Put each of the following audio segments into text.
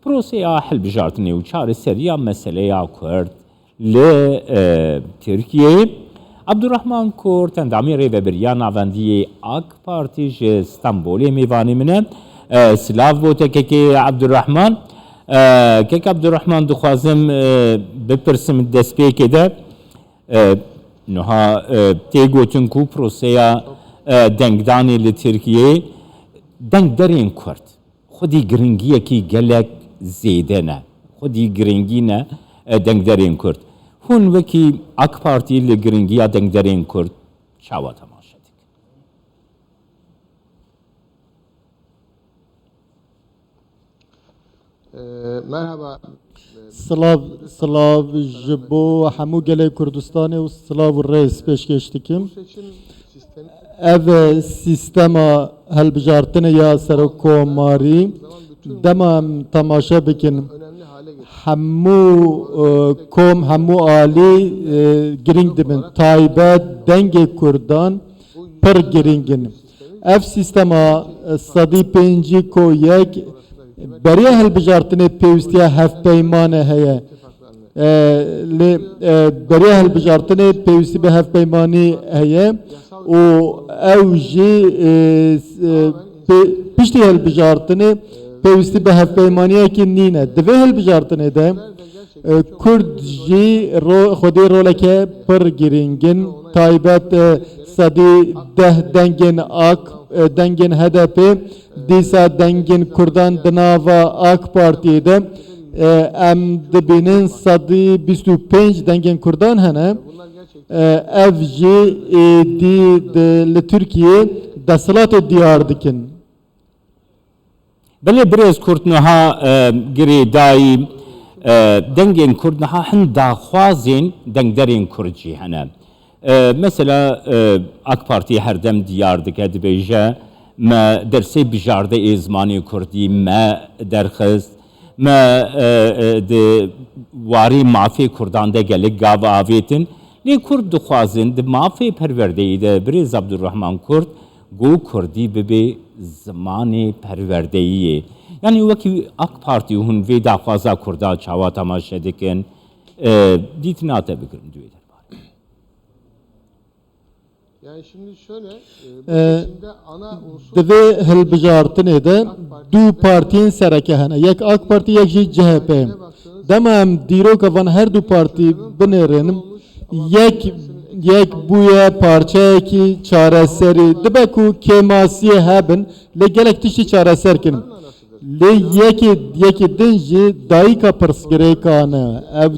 پروسەیە هەڵبژاردننی و چارەسەریە مەسەلەیە کورد لە تورکیە عەبدوڕەحمان کورد ئەندامی ڕێبەبریە ناوەندیی ئاک پارتیژ ستەمبۆلێ میوانی منە سلااف بۆ تەکێکی عەبدوڕەحمان کەک عەبدوڕەحمان دخوازم بپرسم دەستپێکێدا نها تێگوتن و پرۆسەیە دەنگدانی لە تورکیە دەنگ دەرێن کورد خودی گرنگیەکی gelek zêde ne xwedî giringî ne dengderên Kurd hûn wekî AK Partî li giringiya dengderên Kurd çawa temaşe dik Merhaba Silav ji bo hemû gelê Kurdistanê û silav û rêz pêşkêş dikim ev sîstema helbijartinê ya serokkomarî dema em temaşe bikin hemû kom hemû alî giring dibin taybet dengê Kurdan pir giringin ev sîstema sedî pêncî ko yek beriya helbijartinê pêwîstiya hevpeymane heye lê beriya helbijartinê pêwîstî bi hevpeymanî heye û ew jî piştî helbijartinê pêwîstî bi hevpeymaniyekî nîne divê helbijartinê de Kurd jî xwedî roleke pir giringin taybet sedî deh dengên ak dengên HDP dîsa dengên Kurdan di nava AK Partiyê de em dibînin sedî bîst û pênc dengên Kurdan hene ev jî êdî li Tirkiyê desthilatê diyar dikin Belê birêz Kurd niha girêdayî dengên Kurd niha hin daxwazên dengderên Kurd jî hene mesela AK Partî herdem diyar dike dibêje me dersê bijarde ê zimanê Kurdî me derxist me di warî mafê Kurdan de gelek gav avêtin lê Kurd dixwazin di mafê perwerdeyî de birêz Abdurrahman Kurd got Kurdî bibe zimanê perwerdeyiyê yanî wekî AK Partî hûn vê daxwaza Kurda çawa temaşe dikin dîtinate bikirin duê Yani şimdi şöyle bu seçimde ana unsur divê hilbijartinê de dû partiyên sereke hene yek AK Parti yek jî CHP dema em dîroka van her du partî binêrin yek bûye parçeyekî çareserî dibe ku kêmasiyê hebin lê gelek tiştî çareserkin lê yekê din jî dayîka pirsgirêkan e ev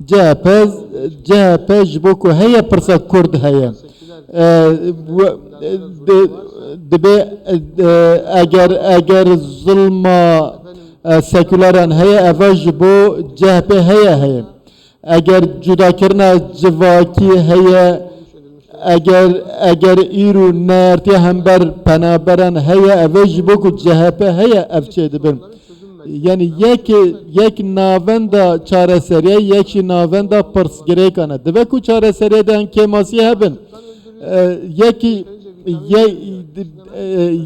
CHP ji bo ku heye pirsa Kurd heye dibe eger zulma seküleran heye ev ji bo CHP heye eger cudakirina civakî heye eger îro nertiye hember penaberan heye ev ji bo ku CHP heye ev çê dibin yani yek navenda çareseriye yek jî navenda pirsgirêkan e dibe ku çareseriye de kêmasiyê hebin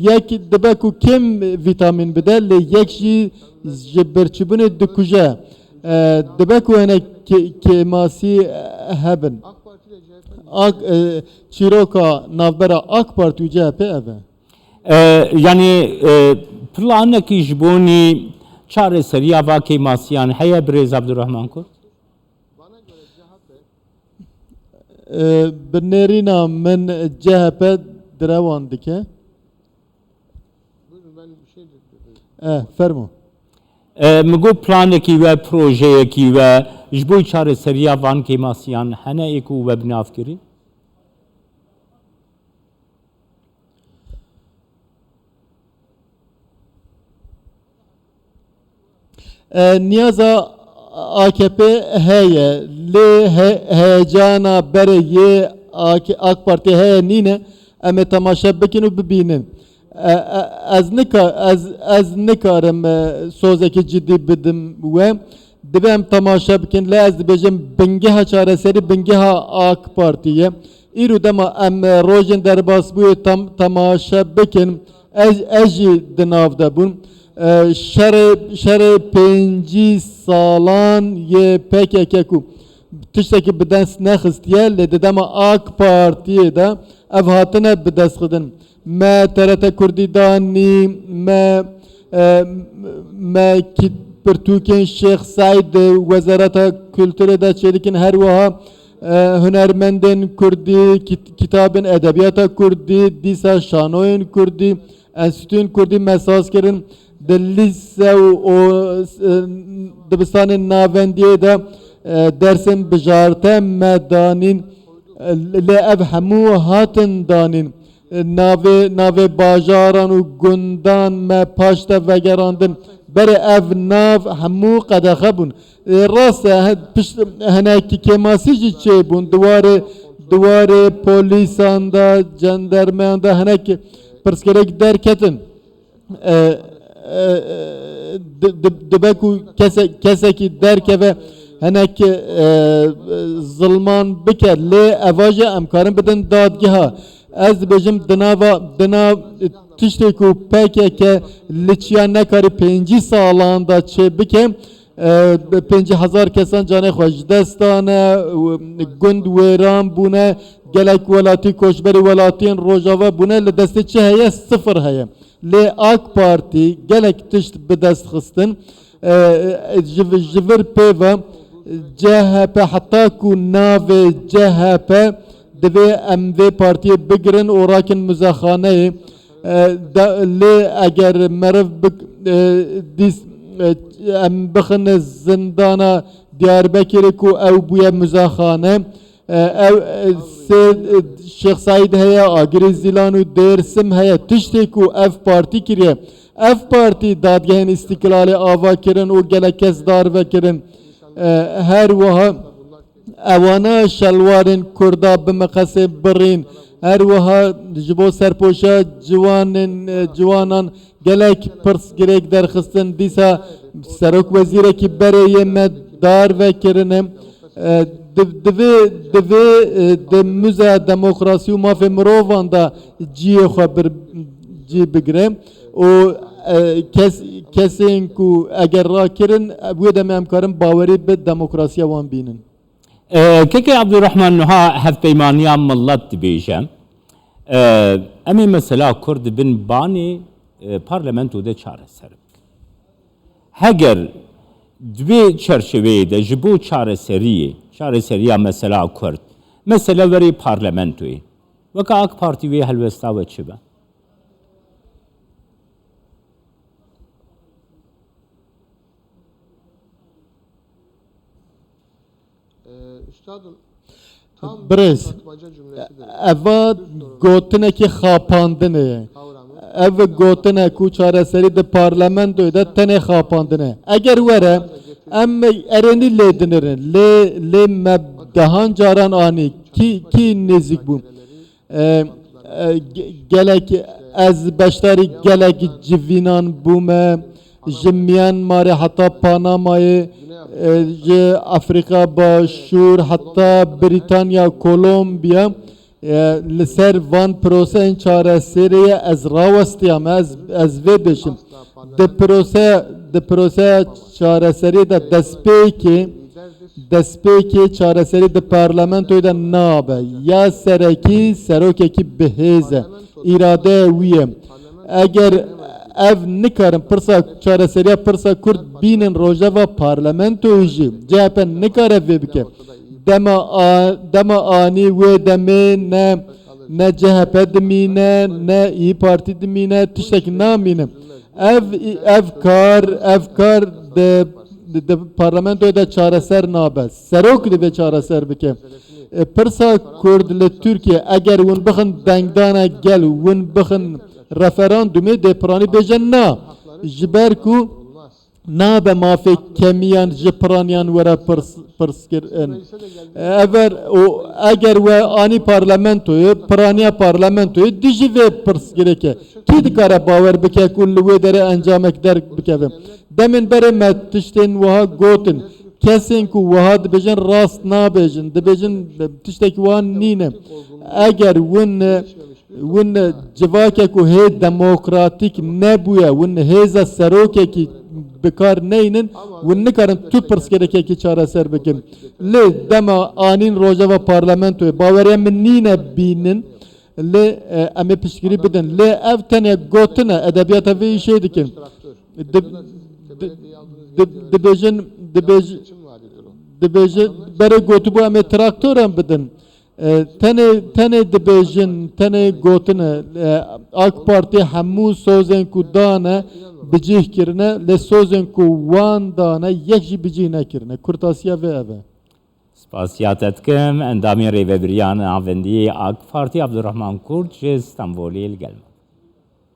yek dibe ku kêm vîtamîn bide lê yek jî ji birçîbûnê dikuje dibe ku hene kêmasî hebin çîroka navbera AK Parti û CHP ev e yanî planekî ji bonî çareseriya va kêmasiyan heye birêz Abdurrahman Kurd bi nêrîna min CHP direwan dike fermo min got planekî we projeyekî we ji bo çareseriya van kêmasiyan hene ê ku we binavkirî niyaza AKP heye lê heyecana berê yê AK Parti heye nîne em ê temaşe bikin û bibînin ez nikarim sozekî ciddî bidim we dibe em temaşe bikin lê ez dibêjim bingeha çareserî bingeha AK Partiye îro dema em rojên derbasbûyê temaşe bikin ez jî di nav de bûn şer penci salan ye PKK ku tişteki bidens nexistiye le dedema AK Partiye de ev hatine bides xidin me TRT Kurdidani me kit Türkiye Şeyh Said Wezarata Kültürü de çelikin her vaha hünermendin Kurdi kitabın edebiyata Kurdi disa şanoyun Kurdi enstitüün Kurdi mesajkerin lise o dibistanın navendiye de dersin bijarte medanin le ev hemu hatin danin nave bajaran u gundan me paşta vegerandın bere ev nav hemu qadaxa bun rast heneki kemasici çey bun duvarı polisanda jandarmanda heneki perskerek derketin debeku keseki derkeve heneki zulman biker le evaje emkarın bidin dadgiha ez bejim dinav tişteku PKK liçya nekari 5 salanda çe bike 5000 kesan canê xwe destane gund wêran bûne gelek welatî koçberî welatiyên Rojava bûne li destê çi heye sıfır heye lê AK Parti gelek tişt bi dest xistin ji vir pêve CHP heta ku navê CHP divê em vê partiyê bigirin orakin müzexaneyê lê eger meriv dîs em bixin zindana Diyarbekirê ku ew bûye müzexane ew Şeyh Said heye Agirê Zîlan û Dêrsim heye tiştê ku ev partî kiriye ev partî dadgehên İstiklalê ava kirin û gelek kes dar vekirin her wiha ewana şelwarên Kurda bi meqesê birîn her wiha ji bo serpoşa ciwanan gelek pirs girêk derxistin dîsa serok wezîrekî berê yê me dar vekirine divê di müze demokrasî û mafê mirovan da ciyê xwe cî bigire û kesên ku eger rakirin wê demê em karin bawerî bi demokrasiya wan bînin. Keke Abdurrahman Nuha hevpeymaniya millet dibêje em ê mesela Kurd bin banê parlamentoda çareser heger divê çerçeveyê de ji bo çareseriyê mesela Kurd mesela verî parlamentoyê weka AK Parti wê helwesta ve çi be Üstadım tam Brez atmaca cümlesidir. eva gotinekî xapandinê ev gotine ku çareserî di parlamentoyê de tenê xapandine eger were em erenî lê dinirin lê me dehan caran anî kî nêzik bû gelek ez beşdarî gelek civînan bûme ji Myanmarê heta Panamayê ji Afrika Başûr heta Britanya Kolombiya li ser van proseyên çareseriyê ez rawestiyam ez vê bêjim di proseya çareseriyê de destpêkê çareserî di parlamentoyê de nabe ya serekî serokekî bihêze îradeye wî ye eger ev nikarin pirsa çareseriya pirsa Kurd bînin rojeva parlamentoyê jî CHP nikare vê bike dema anî wê demê ne CHP dimîne ne İYİ Parti dimîne tiştekî namîne ev kar de parlamentoya da çareser nabe serok divê çareser bike pirsa Kurd li Türkiye eger hûn bixin dengdana gel hûn bixin referandumê de piranî bêje na ji ber ku nabe mafê kemiyan ji piraniyan were pirskirin eger we anî parlamentoyê piraniya parlamentoyê dijî vê pirsgirêke kî dikare bawer bike ku li wê derê encamek bikeve demin berê me tiştên wiha gotin kesên ku wiha dibêjin rast nabêjin dibêjin tiştekî wan nîne eger hûn ون جواکه که هی دموکراتیک نبوده ون هیزا سروکه که بکار نینن ون نکارن تو پرسکره که چاره سر بکن لی دما آنین روژه و پارلمنتوی باوریا من نینه بینن لی امی پشگیری بدن لی اف تنه گوتنه ادبیات وی şey dikin dibêjin için vaat ediyor o. dibêjin bere gotu bu em traktörem bidin tenê dibêjin tenê gotine AK Parti hemû sozên ku dane bicih kirine lê sozên ku wan dane yek jî bicih nekirine kurtasiya vê ev e. Spasiyatet kim endamê rêveberiyan avendiyê AK Parti Abdurrahman Kurt ji Stenbolê gelme.